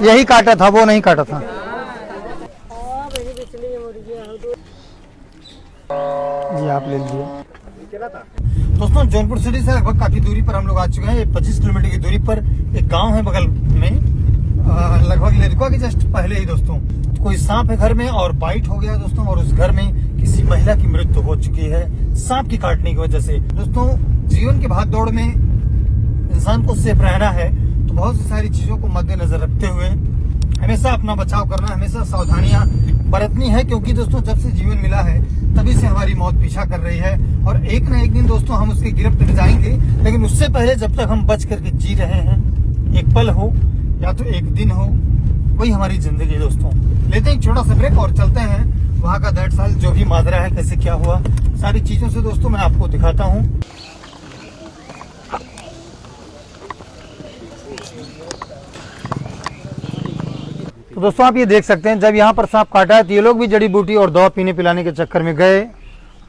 यही काटा था, वो नहीं काटा था। ये आप ले लीजिए। दोस्तों जौनपुर सिटी से लगभग काफी दूरी पर हम लोग आ चुके हैं। 25 किलोमीटर की दूरी पर एक गांव है बगल में, लगभग लेदुआ के जस्ट पहले ही दोस्तों कोई सांप है घर में और बाइट हो गया दोस्तों, और उस घर में किसी महिला की मृत्यु हो चुकी है सांप की काटने की वजह से। दोस्तों जीवन की भाग दौड़ में इंसान को सेफ रहना है तो बहुत सी सारी चीजों को मद्देनजर रखते हुए हमेशा अपना बचाव करना, हमेशा सावधानियां बरतनी है, क्योंकि दोस्तों जब से जीवन मिला है तभी से हमारी मौत पीछा कर रही है और एक न एक दिन दोस्तों हम उसकी गिरफ्त में जाएंगे। लेकिन उससे पहले जब तक हम बच करके जी रहे हैं, एक पल हो या तो एक दिन हो, वही हमारी जिंदगी है दोस्तों। लेते हैं एक छोटा सा ब्रेक और चलते हैं वहाँ का दैट साल जो भी माजरा है, कैसे क्या हुआ, सारी चीजों से दोस्तों मैं आपको दिखाता हूँ। तो दोस्तों आप ये देख सकते हैं जब यहाँ पर सांप काटा है तो ये लोग भी जड़ी बूटी और दवा पीने पिलाने के चक्कर में गए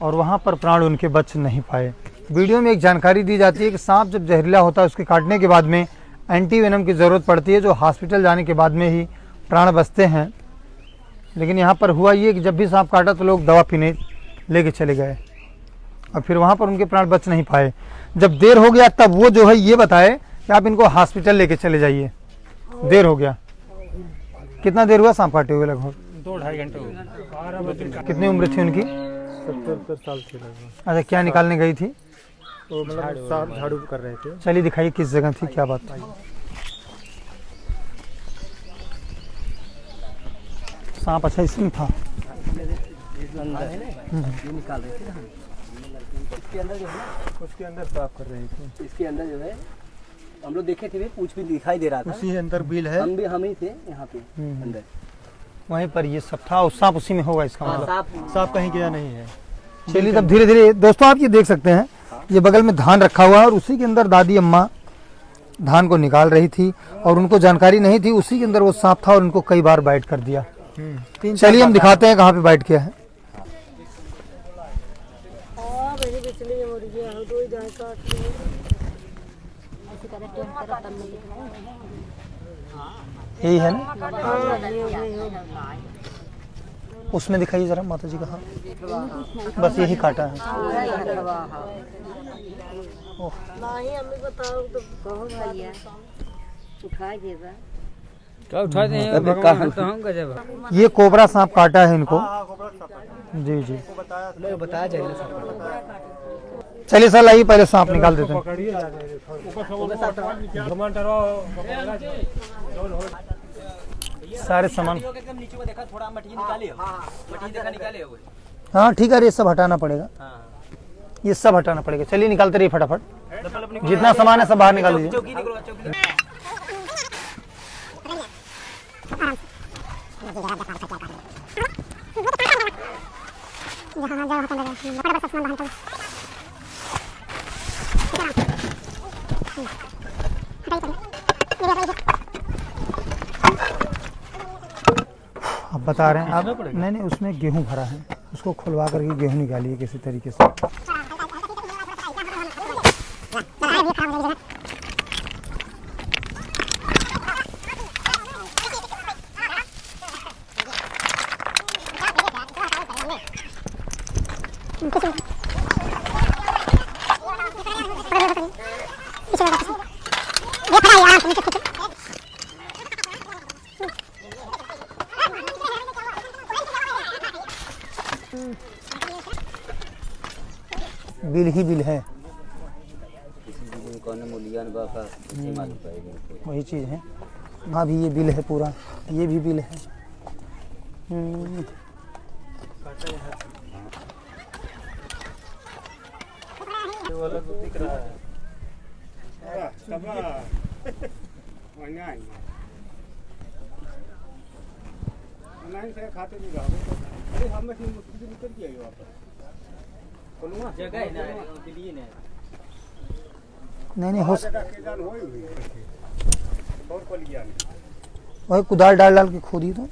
और वहाँ पर प्राण उनके बच नहीं पाए। वीडियो में एक जानकारी दी जाती है कि सांप जब जहरीला होता है उसके काटने के बाद में एंटी वेनम की ज़रूरत पड़ती है, जो हॉस्पिटल जाने के बाद में ही प्राण बचते हैं। लेकिन यहाँ पर हुआ ये कि जब भी सांप काटा तो लोग दवा पीने लेके चले गए और फिर वहाँ पर उनके प्राण बच नहीं पाए। जब देर हो गया तब वो जो है ये बताए कि आप इनको हॉस्पिटल लेके चले जाइए। देर हो गया। कितना देर हुआ सांप काटे हुए? लगभग 2-2.5 घंटे हुए। कितनी उम्र थी उनकी? 70 साल थी लगभग। अच्छा, क्या निकालने गई थी? तो मतलब झाड़ू कर रहे थे। चलिए दिखाइए किस जगह थी, क्या बात आई। सांप अच्छा इसमें था। निकाल रहे थे इसके अंदर जो है ना, उसके अंदर साफ कर रहे थे। इसके अंदर जो है हम लोग देखे थे, पूछ भी दिखाई दे रहा था। उसी अंदर बिल है। हम ही थे यहाँ पे अंदर, वहीं पर ये सब था और सांप उसी में होगा इसका मतलब। सांप कहीं गया नहीं है। चलिए तब धीरे धीरे दोस्तों आप ये देख सकते हैं, ये बगल में धान रखा हुआ है और उसी के अंदर दादी अम्मा धान को निकाल रही थी और उनको जानकारी नहीं थी, उसी के अंदर वो सांप था और उनको कई बार बाइट कर दिया। चलिए हम दिखाते हैं कहाँ पे बाइट किया है। यही है ना, उसमें दिखाइए जरा माता जी का हाथ, बस यही काटा है। ये कोबरा सांप काटा है इनको। जी जी बताया जाए। चलिए सर लाइए पहले सांप निकाल देते हैं। सारे सामान हाँ ठीक है, ये सब हटाना पड़ेगा, ये सब हटाना पड़ेगा। चलिए निकालते रहिए फटाफट, जितना सामान है सब बाहर निकाल लीजिए। अब बता रहे हैं आप, नहीं उसमें गेहूं भरा है, उसको खुलवा करके गेहूं निकालिए किसी तरीके से। बिल ही बिल है, वही चीज है। हाँ भी ये बिल है पूरा, ये भी बिल है। दिख रहा है। खाते नहीं रहा, हम निकल के आए वापस। जगह है ना, नहीं हो और वही कुदाल डाल डाल के खोदी तो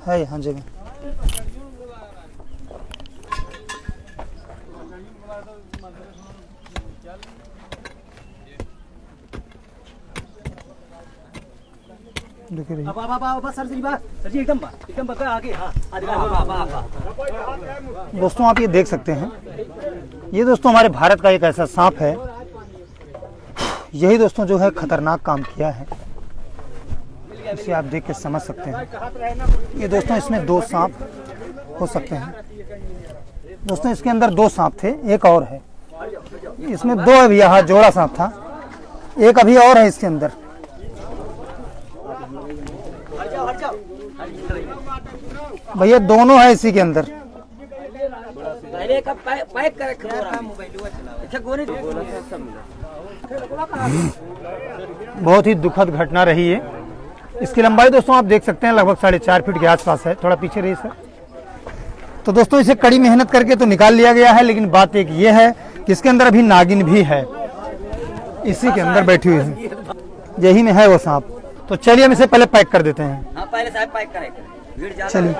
है यहाँ जगह। देखिए रहिए। अब सर जी एकदम बा आगे। हाँ दोस्तों आप ये देख सकते हैं, ये दोस्तों हमारे भारत का एक ऐसा सांप है, यही दोस्तों जो है खतरनाक काम किया है, इसे आप देख के समझ सकते हैं। ये दोस्तों इसमें 2 सांप हो सकते हैं। दोस्तों इसके अंदर 2 सांप थे, एक और है, इसमें 2 अभी यहाँ जोड़ा सांप था, एक अभी और है इसके अंदर। भैया दोनों है इसी के अंदर। बहुत ही दुखद घटना रही है। इसकी लंबाई दोस्तों आप देख सकते हैं लगभग 4.5 फीट के आसपास है। थोड़ा पीछे रहिए सर। तो दोस्तों इसे कड़ी मेहनत करके तो निकाल लिया गया है, लेकिन बात एक ये है कि इसके अंदर अभी नागिन भी है, इसी के अंदर बैठी हुई है, यही में है वो सांप। तो चलिए हम इसे पहले पैक कर देते हैं। हाँ पहले साहब पैक करें। चलिए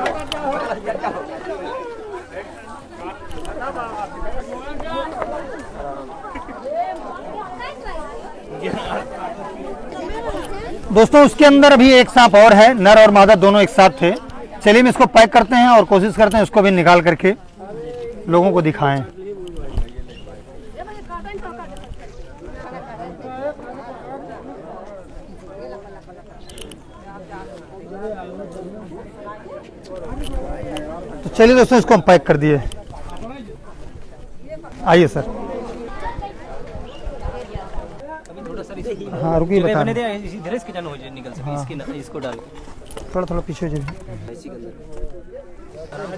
दोस्तों उसके अंदर अभी एक सांप और है, नर और मादा दोनों एक साथ थे। चलिए हम इसको पैक करते हैं और कोशिश करते हैं उसको भी निकाल करके लोगों को दिखाएं। तो चलिए दोस्तों इसको हम पैक कर दिए। आइए सर। हाँ रुकिए बता। इसको डाल थोड़ा थोड़ा पीछे जाइए।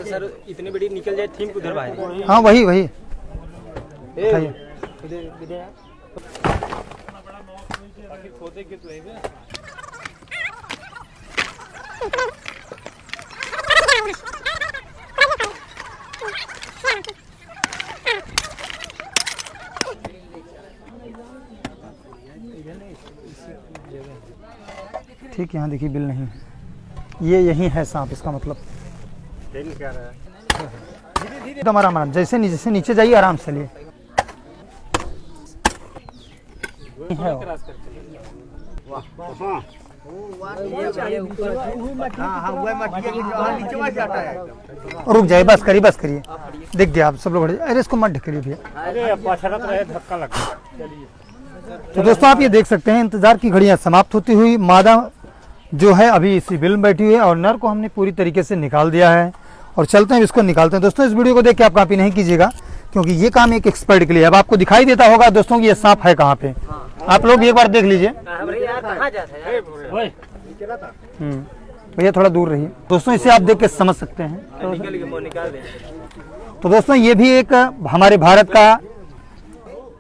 सर इतनी बड़ी निकल जाए थीम उधर बाहर। हाँ वही वही ठीक है। यहाँ देखिए बिल नहीं है, ये यही है सांप, इसका मतलब एकदम आराम जैसे नीचे जाइए, आराम से लिए है रुक जाइए, बस करिए दिख गया आप सब लोग। अरे इसको मत ढकेलिए भैया। तो दोस्तों आप ये देख सकते हैं इंतजार की घड़ियां समाप्त होती हुई मादा जो है अभी इसी बिल में बैठी हुई है और नर को हमने पूरी तरीके से निकाल दिया है और चलते हैं इसको निकालते हैं। दोस्तों इस वीडियो को देख के आप कॉपी नहीं कीजिएगा, क्योंकि ये काम एक एक्सपर्ट के लिए। अब आपको दिखाई देता होगा दोस्तों कि ये सांप है कहाँ पे, आप लोग एक बार देख लीजिए। भैया थोड़ा दूर रहिए। दोस्तों इसे आप देख के समझ सकते हैं। तो दोस्तों ये भी एक हमारे भारत का,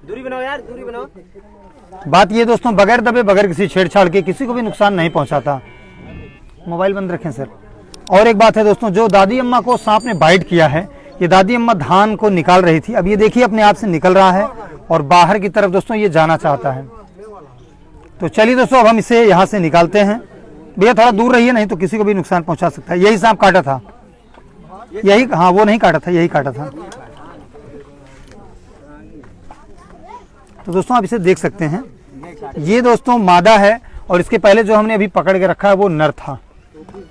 दूरी बनाओ यार, दूरी बनाओ। बात ये दोस्तों बगैर दबे बगैर किसी छेड़छाड़ के किसी को भी नुकसान नहीं पहुंचाता। मोबाइल बंद रखें सर। और एक बात है दोस्तों, जो दादी अम्मा को सांप ने बाइट किया है, ये दादी अम्मा धान को निकाल रही थी, अब ये देखिए अपने आप से निकल रहा है और बाहर की तरफ दोस्तों ये जाना चाहता है। तो चलिए दोस्तों अब हम इसे यहाँ से निकालते हैं। भैया थोड़ा दूर रहिए, नहीं तो किसी को भी नुकसान पहुंचा सकता है। यही सांप काटा था, यही, हाँ वो नहीं काटा था, यही काटा था। तो दोस्तों आप इसे देख सकते हैं, ये दोस्तों मादा है और इसके पहले जो हमने अभी पकड़ के रखा है वो नर था।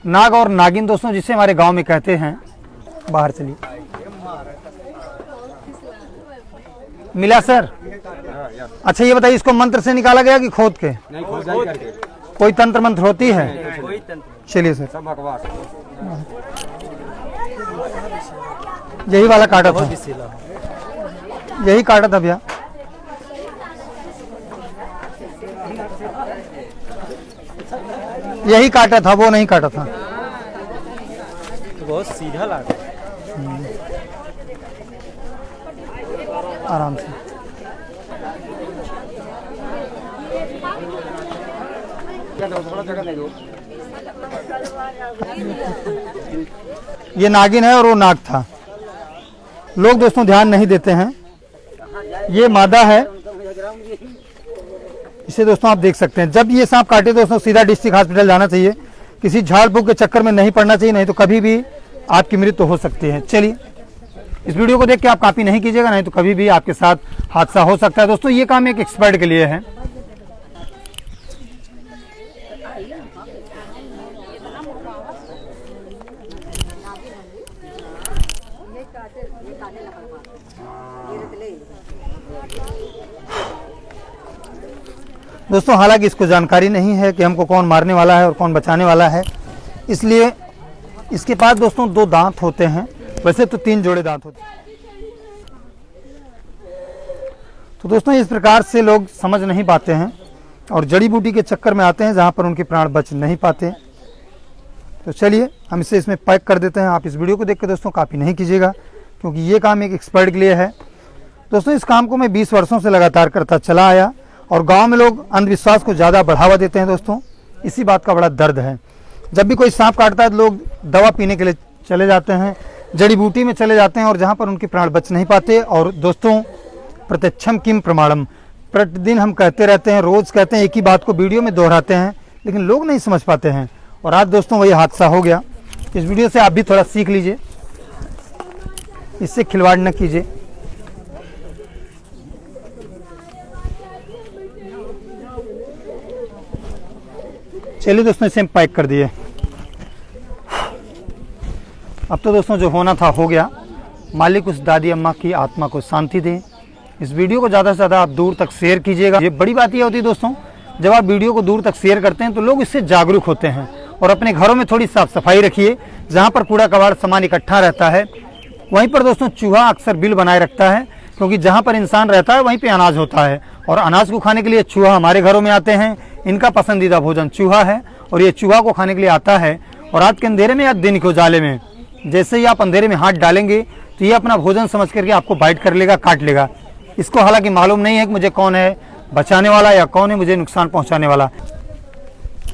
नाग और नागिन दोस्तों जिसे हमारे गांव में कहते हैं। बाहर चलिए। मिला सर? अच्छा ये बताइए, इसको मंत्र से निकाला गया कि खोद के? नहीं, खोदाई करके। कोई तंत्र मंत्र होती है? चलिए सर। यही वाला काटा था, यही काटा था भैया। यही काटा था, वो नहीं काटा था। तो बहुत सीधा लगा। आराम से। ये नागिन है और वो नाग था। लोग दोस्तों ध्यान नहीं देते हैं। ये मादा है, इसे दोस्तों आप देख सकते हैं। जब ये सांप काटे दोस्तों सीधा डिस्ट्रिक्ट हॉस्पिटल जाना चाहिए, किसी झाड़ फूक के चक्कर में नहीं पड़ना चाहिए, नहीं तो कभी भी आपकी मृत्यु हो सकती है। चलिए इस वीडियो को देख के आप कॉपी नहीं कीजिएगा, नहीं तो कभी भी आपके साथ हादसा हो सकता है। दोस्तों ये काम एक एक्सपर्ट के लिए है। दोस्तों हालांकि इसको जानकारी नहीं है कि हमको कौन मारने वाला है और कौन बचाने वाला है, इसलिए इसके पास दोस्तों 2 दांत होते हैं, वैसे तो 3 जोड़े दांत होते हैं। तो दोस्तों इस प्रकार से लोग समझ नहीं पाते हैं और जड़ी बूटी के चक्कर में आते हैं जहां पर उनके प्राण बच नहीं पाते। तो चलिए हम इसे इसमें पैक कर देते हैं। आप इस वीडियो को देख कर दोस्तों कॉपी नहीं कीजिएगा, क्योंकि ये काम एक एक्सपर्ट के लिए है। दोस्तों इस काम को मैं 20 वर्षों से लगातार करता चला आया और गांव में लोग अंधविश्वास को ज़्यादा बढ़ावा देते हैं। दोस्तों इसी बात का बड़ा दर्द है। जब भी कोई सांप काटता है तो लोग दवा पीने के लिए चले जाते हैं, जड़ी बूटी में चले जाते हैं और जहाँ पर उनके प्राण बच नहीं पाते। और दोस्तों प्रत्यक्षम किम प्रमाणम, प्रतिदिन हम कहते रहते हैं, रोज़ कहते हैं, एक ही बात को वीडियो में दोहराते हैं, लेकिन लोग नहीं समझ पाते हैं। और आज दोस्तों वही हादसा हो गया। इस वीडियो से आप भी थोड़ा सीख लीजिए, इससे खिलवाड़ न कीजिए। चलिए दोस्तों इसे हम पैक कर दिए। अब तो दोस्तों जो होना था हो गया। मालिक उस दादी अम्मा की आत्मा को शांति दे। इस वीडियो को ज़्यादा से ज़्यादा आप दूर तक शेयर कीजिएगा। ये बड़ी बात ये होती है दोस्तों, जब आप वीडियो को दूर तक शेयर करते हैं तो लोग इससे जागरूक होते हैं। और अपने घरों में थोड़ी साफ सफाई रखिए। जहाँ पर कूड़ा कबाड़ सामान इकट्ठा रहता है वहीं पर दोस्तों चूहा अक्सर बिल बनाए रखता है, क्योंकि जहाँ पर इंसान रहता है वहीं पे अनाज होता है और अनाज को खाने के लिए चूहा हमारे घरों में आते हैं। इनका पसंदीदा भोजन चूहा है और ये चूहा को खाने के लिए आता है। और रात के अंधेरे में या दिन के उजाले में जैसे ही आप अंधेरे में हाथ डालेंगे तो ये अपना भोजन समझ करके आपको बाइट कर लेगा, काट लेगा। इसको हालांकि मालूम नहीं है कि मुझे कौन है बचाने वाला या कौन है मुझे नुकसान पहुंचाने वाला।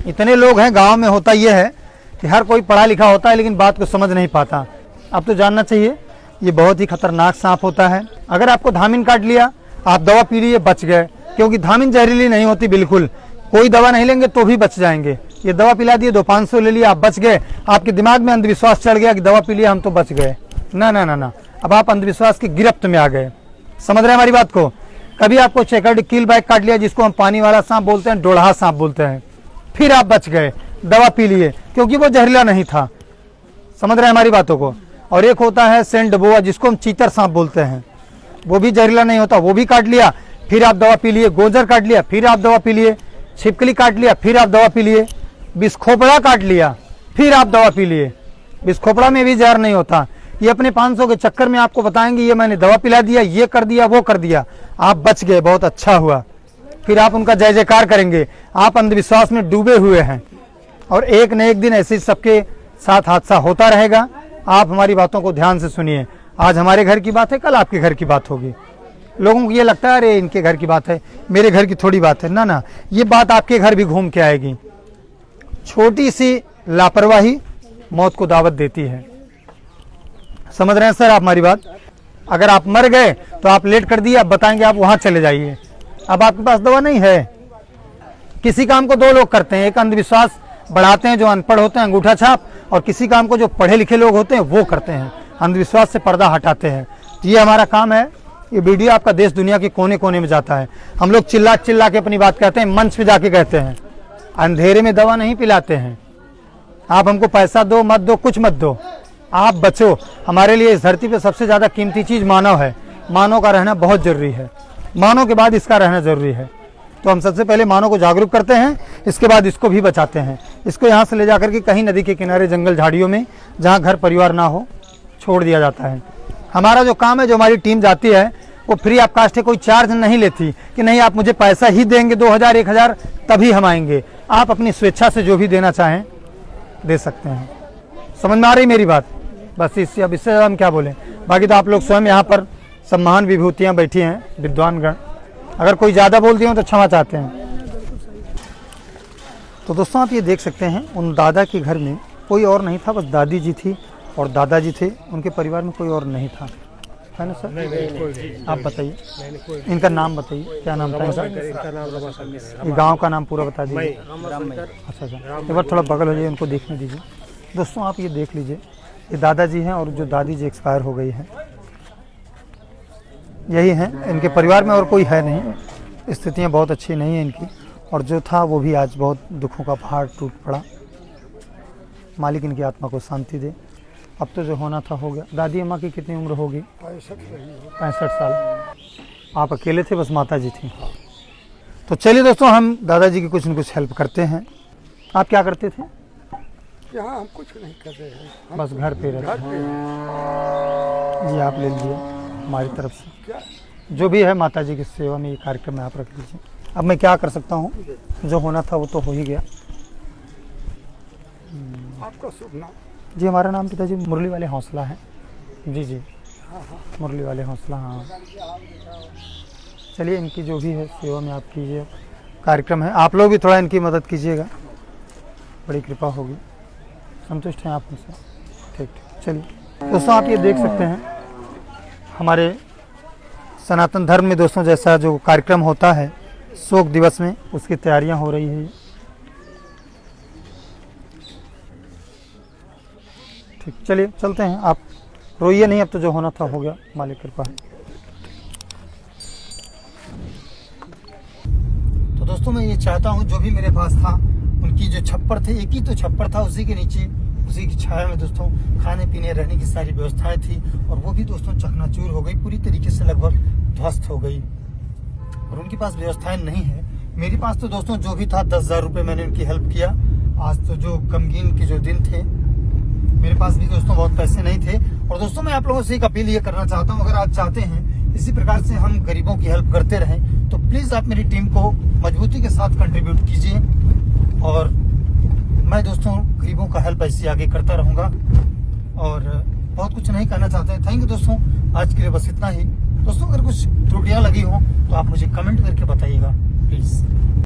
इतने लोग हैं गांव में, होता यह है कि हर कोई पढ़ा लिखा होता है लेकिन बात को समझ नहीं पाता। अब तो जानना चाहिए ये बहुत ही खतरनाक सांप होता है। अगर आपको धामिन काट लिया, आप दवा पी लिए, बच गए, क्योंकि धामिन जहरीली नहीं होती बिल्कुल। कोई दवा नहीं लेंगे तो भी बच जाएंगे। ये दवा पिला दिए, 200-500 ले लिया, आप बच गए। आपके दिमाग में अंधविश्वास चढ़ गया कि दवा पी लिया हम तो बच गए। ना ना ना ना, अब आप अंधविश्वास की गिरफ्त में आ गए। समझ रहे हैं हमारी बात को? कभी आपको चेकर्ड किल बैक काट लिया, जिसको हम पानी वाला सांप बोलते हैं, डोढ़ा सांप बोलते हैं, फिर आप बच गए, दवा पी लिए, क्योंकि वो जहरीला नहीं था। समझ रहे हैं हमारी बातों को? और एक होता है सेंट बोआ, जिसको हम चीतर सांप बोलते हैं, वो भी जहरीला नहीं होता, वो भी काट लिया, फिर आप दवा पी लिए। गोजर काट लिया, फिर आप दवा पी लिए। छिपकली काट लिया, फिर आप दवा पी लिए। बिस्खोपड़ा काट लिया, फिर आप दवा पी लिए। बिस्खोपड़ा में भी जहर नहीं होता। ये अपने 500 के चक्कर में आपको बताएंगे ये मैंने दवा पिला दिया, ये कर दिया, वो कर दिया, आप बच गए, बहुत अच्छा हुआ। फिर आप उनका जय जयकार करेंगे। आप अंधविश्वास में डूबे हुए हैं और एक न एक दिन ऐसे सबके साथ हादसा होता रहेगा। आप हमारी बातों को ध्यान से सुनिए। आज हमारे घर की बात है, कल आपके घर की बात होगी। लोगों को ये लगता है अरे इनके घर की बात है, मेरे घर की थोड़ी बात है। ना ना, ये बात आपके घर भी घूम के आएगी। छोटी सी लापरवाही मौत को दावत देती है। समझ रहे हैं सर आप हमारी बात? अगर आप मर गए तो आप लेट कर दिए, आप बताएंगे आप वहां चले जाइए। अब आपके पास दवा नहीं है। किसी काम को 2 लोग करते हैं, एक अंधविश्वास बढ़ाते हैं जो अनपढ़ होते हैं, अंगूठा छाप, और किसी काम को जो पढ़े लिखे लोग होते हैं वो करते हैं, अंधविश्वास से पर्दा हटाते हैं। तो ये हमारा काम है। ये वीडियो आपका देश दुनिया के कोने कोने में जाता है। हम लोग चिल्ला चिल्ला के अपनी बात कहते हैं, मंच पे जाके कहते हैं। अंधेरे में दवा नहीं पिलाते हैं। आप हमको पैसा दो मत दो, कुछ मत दो, आप बचो। हमारे लिए इस धरती पे सबसे ज़्यादा कीमती चीज़ मानव है। मानव का रहना बहुत ज़रूरी है। मानव के बाद इसका रहना ज़रूरी है। तो हम सबसे पहले मानव को जागरूक करते हैं, इसके बाद इसको भी बचाते हैं। इसको यहाँ से ले जाकर के कहीं नदी के किनारे, जंगल झाड़ियों में, जहाँ घर परिवार ना हो, छोड़ दिया जाता है। हमारा जो काम है, जो हमारी टीम जाती है, वो फ्री ऑफ कास्ट है, कोई चार्ज नहीं लेती कि नहीं आप मुझे पैसा ही देंगे 2000 1000 तभी हम आएंगे। आप अपनी स्वेच्छा से जो भी देना चाहें दे सकते हैं। समझ में आ रही मेरी बात? बस इससे अब इससे हम क्या बोलें। बाकी तो आप लोग स्वयं यहाँ पर सब महान विभूतियाँ बैठी हैं, विद्वानगण। अगर कोई ज़्यादा बोल दिए हो तो क्षमा चाहते हैं। तो दोस्तों आप ये देख सकते हैं, उन दादा के घर में कोई और नहीं था, बस दादी जी थी और दादाजी थे। उनके परिवार में कोई और नहीं था, है ना सर? नहीं, आप बताइए, इनका नाम बताइए, क्या नाम था इनका? ये गांव का नाम पूरा बता दीजिए। अच्छा, एक बार थोड़ा बगल हो जाइए, उनको देखने दीजिए। दोस्तों आप ये देख लीजिए, ये दादाजी हैं और जो दादी जी एक्सपायर हो गई हैं, यही हैं। इनके परिवार में और कोई है नहीं। स्थितियाँ बहुत अच्छी नहीं है इनकी। और जो था वो भी आज बहुत दुखों का पहाड़ टूट पड़ा। मालिक इनकी आत्मा को शांति दे। अब तो जो होना था हो गया। दादी अम्मा की कितनी उम्र होगी? 65 साल। आप अकेले थे, बस माता जी थी? तो चलिए दोस्तों, हम दादाजी की कुछ न कुछ हेल्प करते हैं। आप क्या करते थे? यहाँ हम कुछ नहीं कर रहे हैं, हम बस घर पे रहते घर हैं। पे हैं। ये आप ले लीजिए हमारी तरफ से, क्या जो भी है माता जी की सेवा में ये कार्यक्रम में आप रख लीजिए। अब मैं क्या कर सकता हूँ, जो होना था वो तो हो ही गया। आपका शुभ नाम? जी हमारा नाम पिताजी मुरली वाले हौसला है। जी जी, मुरली वाले हौसला। हाँ चलिए, इनकी जो भी है सेवा में आप कीजिए। कार्यक्रम है, आप लोग भी थोड़ा इनकी मदद कीजिएगा, बड़ी कृपा होगी। संतुष्ट हैं आप हमसे? ठीक ठीक। चलिए दोस्तों, आप ये देख सकते हैं हमारे सनातन धर्म में दोस्तों जैसा जो कार्यक्रम होता है शोक दिवस में, उसकी तैयारियां हो रही है। ठीक, चलिए चलते हैं। आप रोइए नहीं, अब तो जो होना था हो गया, मालिक कृपा है। तो दोस्तों मैं ये चाहता हूँ, जो भी मेरे पास था, उनकी जो छप्पर थे, एक ही तो छप्पर था, उसी के नीचे, उसी की छाया में दोस्तों खाने पीने रहने की सारी व्यवस्थाएं थी, और वो भी दोस्तों चकनाचूर हो गई, पूरी तरीके से लगभग ध्वस्त हो गई। और उनके पास व्यवस्थाएं नहीं है। मेरे पास तो दोस्तों जो भी था 10,000 रुपये मैंने उनकी हेल्प किया। आज तो जो गमगीन के जो दिन थे, मेरे पास भी दोस्तों बहुत पैसे नहीं थे। और दोस्तों मैं आप लोगों से एक अपील ये करना चाहता हूँ, अगर आप चाहते हैं इसी प्रकार से हम गरीबों की हेल्प करते रहें, तो प्लीज़ आप मेरी टीम को मजबूती के साथ कंट्रीब्यूट कीजिए। और मैं दोस्तों गरीबों का हेल्प ऐसे आगे करता रहूँगा। और बहुत कुछ नहीं कहना चाहते हैं। थैंक यू दोस्तों, आज के लिए बस इतना ही। दोस्तों अगर कुछ त्रुटियाँ लगी हो तो आप मुझे कमेंट करके बताइएगा प्लीज़।